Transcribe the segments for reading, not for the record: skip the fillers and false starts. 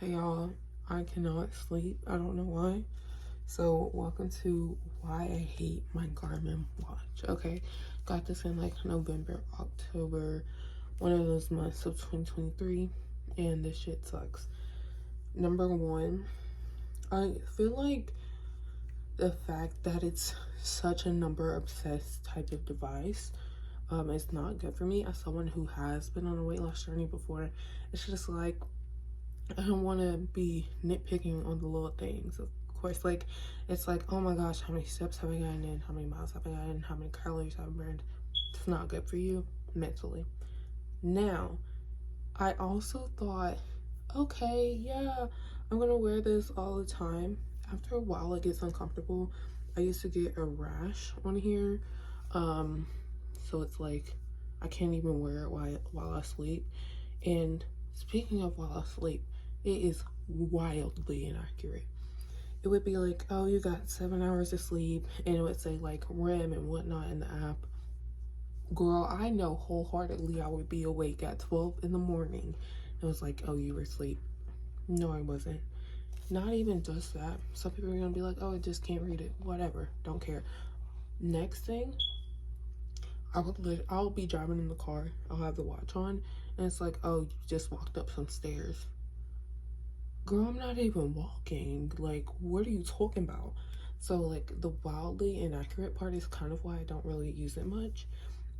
Hey y'all, I cannot sleep. I don't know why. So welcome to why I hate my Garmin watch. Okay, got this in like November, October, one of those months of 2023, and this shit sucks. Number one, I feel like the fact that it's such a number obsessed type of device is not good for me as someone who has been on a weight loss journey before. It's just like I don't want to be nitpicking on the little things. Of course, like, it's like, oh my gosh, how many steps have I gotten in? How many miles have I gotten in? How many calories have I burned? It's not good for you mentally. Now, I also thought, okay, yeah, I'm going to wear this all the time. After a while, it gets uncomfortable. I used to get a rash on here. Um, so it's like, I can't even wear it while I sleep. And speaking of while I sleep, it is wildly inaccurate. It would be like, oh, you got 7 hours of sleep, and it would say like REM and whatnot in the app. Girl, I know wholeheartedly I would be awake at 12 in the morning. It was like, oh, you were asleep. No, I wasn't. Not even just that. Some people are gonna be like, oh, I just can't read it. Whatever, don't care. Next thing, I'll be driving in the car. I'll have the watch on, and it's like, oh, you just walked up some stairs. Girl, I'm not even walking. Like, what are you talking about? So, like, the wildly inaccurate part is kind of why I don't really use it much.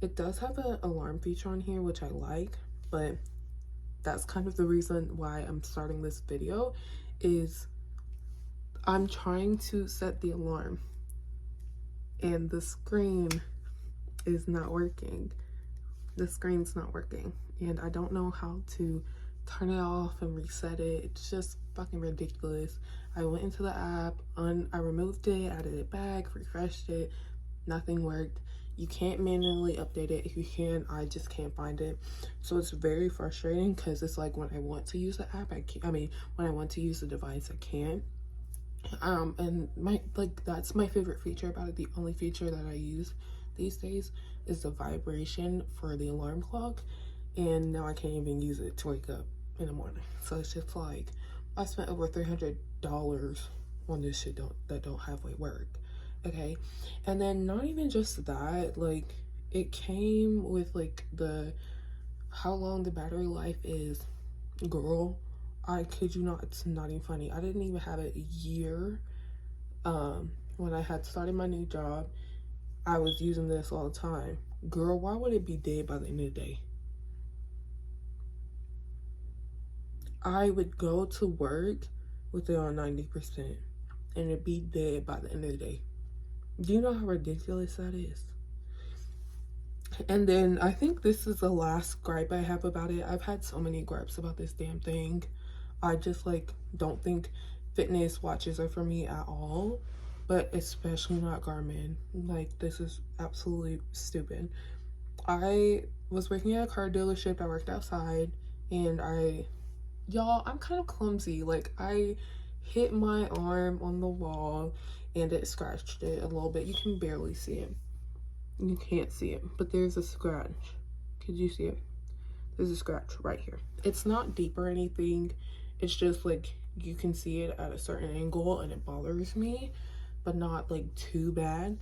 It does have an alarm feature on here, which I like, but that's kind of the reason why I'm starting this video is I'm trying to set the alarm and the screen is not working. The screen's not working, and I don't know how to turn it off and reset it. It's just fucking ridiculous. I went into the app, I removed it, added it back, refreshed it, nothing worked. You can't manually update it. If you can, I just can't find it. So it's very frustrating because it's like when I want to use the app, I can't. I mean, when I want to use the device, I can't. And that's my favorite feature about it. The only feature that I use these days is the vibration for the alarm clock, and now I can't even use it to wake up in the morning. So it's just like I spent over $300 on this shit that don't halfway work. Okay, and then not even just that, like it came with like the how long the battery life is. Girl, I kid you not, it's not even funny. I didn't even have it a year. When I had started my new job, I was using this all the time. Girl, why would it be dead by the end of the day? I would go to work with it on 90% and it'd be dead by the end of the day. Do you know how ridiculous that is? And then I think this is the last gripe I have about it. I've had so many gripes about this damn thing. I just like don't think fitness watches are for me at all, but especially not Garmin. Like, this is absolutely stupid. I was working at a car dealership. I worked outside, and y'all, I'm kind of clumsy. Like, I hit my arm on the wall and it scratched it a little bit. You can barely see it. You can't see it, but there's a scratch. Could you see it? There's a scratch right here. It's not deep or anything. It's just like you can see it at a certain angle and it bothers me, but not like too bad.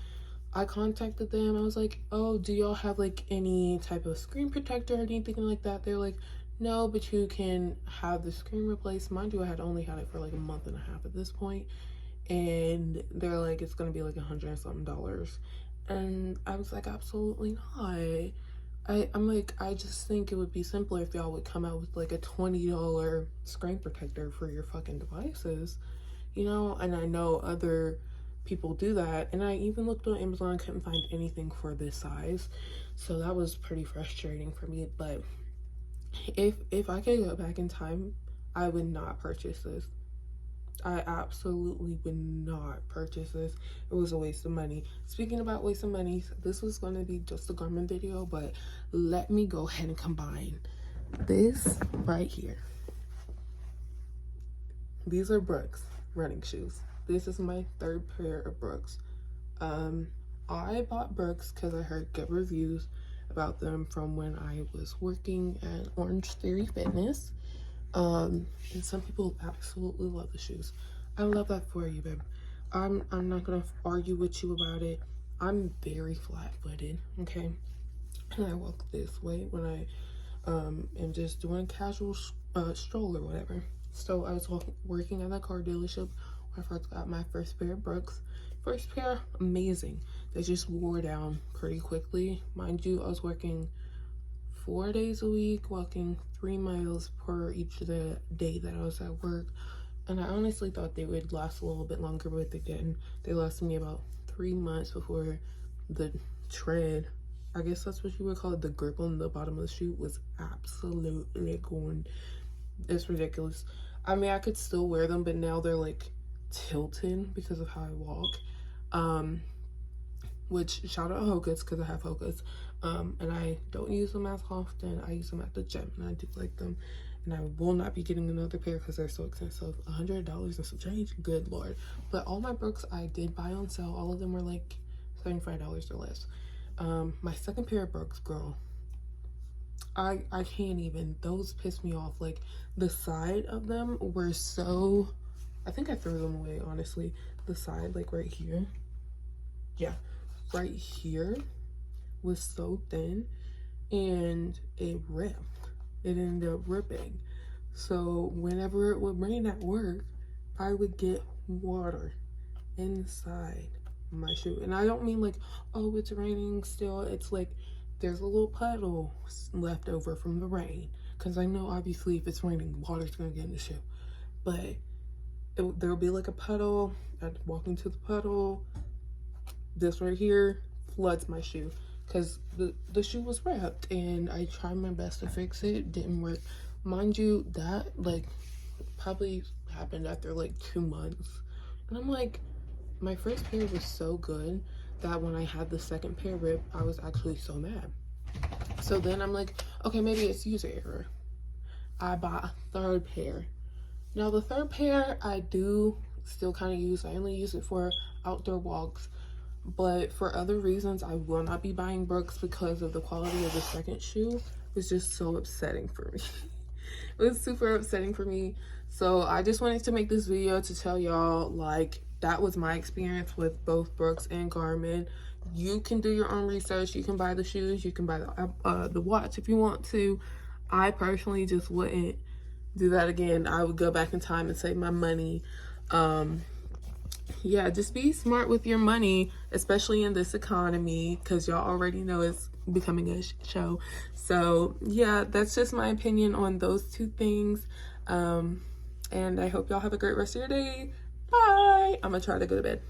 I contacted them. I was like, oh, do y'all have like any type of screen protector or anything like that? They're like, no, but you can have the screen replaced. Mind you, I had only had it for like a month and a half at this point, and they're like, it's gonna be like $100 and something. And I was like, absolutely not. I'm like, I just think it would be simpler if y'all would come out with like a $20 screen protector for your fucking devices, you know? And I know other people do that. And I even looked on Amazon, couldn't find anything for this size. So that was pretty frustrating for me. But if I could go back in time, I would not purchase this. I absolutely would not purchase this. It was a waste of money. Speaking about waste of money, this was going to be just a Garmin video, but let me go ahead and combine this right here. These are Brooks running shoes. This is my third pair of Brooks. I bought Brooks because I heard good reviews about them from when I was working at Orange Theory Fitness. And some people absolutely love the shoes. I love that for you, babe. I'm not gonna argue with you about it. I'm very flat-footed, okay? And I walk this way when I am just doing a casual stroll or whatever. So I was working at that car dealership when I first got my first pair of Brooks. First pair, amazing. They just wore down pretty quickly. Mind you, I was working 4 days a week, walking 3 miles per each day that I was at work. And I honestly thought they would last a little bit longer, but they didn't. They lasted me about 3 months before the tread, I guess that's what you would call it, the grip on the bottom of the shoe was absolutely gone. It's ridiculous. I mean, I could still wear them, but now they're like tilted because of how I walk. Which shout out Hokas because I have Hokas. And I don't use them as often. I use them at the gym and I do like them. And I will not be getting another pair because they're so expensive. $100 and some change, good lord. But all my Brooks I did buy on sale. All of them were like $75 or less. My second pair of Brooks, girl, I can't even. Those pissed me off. Like the side of them were so, I think I threw them away, honestly. The side, like right here, yeah, right here was so thin and it ripped. It ended up ripping. So whenever it would rain at work, I would get water inside my shoe. And I don't mean like, oh, it's raining still. It's like there's a little puddle left over from the rain. Because I know obviously if it's raining, water's going to get in the shoe. But there'll be like a puddle. I'd walk into the puddle. This right here floods my shoe. Because the shoe was ripped. And I tried my best to fix it. Didn't work. Mind you, that like probably happened after like 2 months. And I'm like, my first pair was so good that when I had the second pair ripped, I was actually so mad. So then I'm like, okay, maybe it's user error. I bought a third pair. Now the third pair I do still kind of use. I only use it for outdoor walks. But for other reasons, I will not be buying Brooks because of the quality of the second shoe. It was just so upsetting for me. It was super upsetting for me. So I just wanted to make this video to tell y'all, like, that was my experience with both Brooks and Garmin. You can do your own research. You can buy the shoes. You can buy the watch if you want to. I personally just wouldn't do that again. I would go back in time and save my money. Yeah, just be smart with your money, especially in this economy, because y'all already know it's becoming a show. So yeah, that's just my opinion on those two things. And I hope y'all have a great rest of your day. Bye. I'm gonna try to go to bed.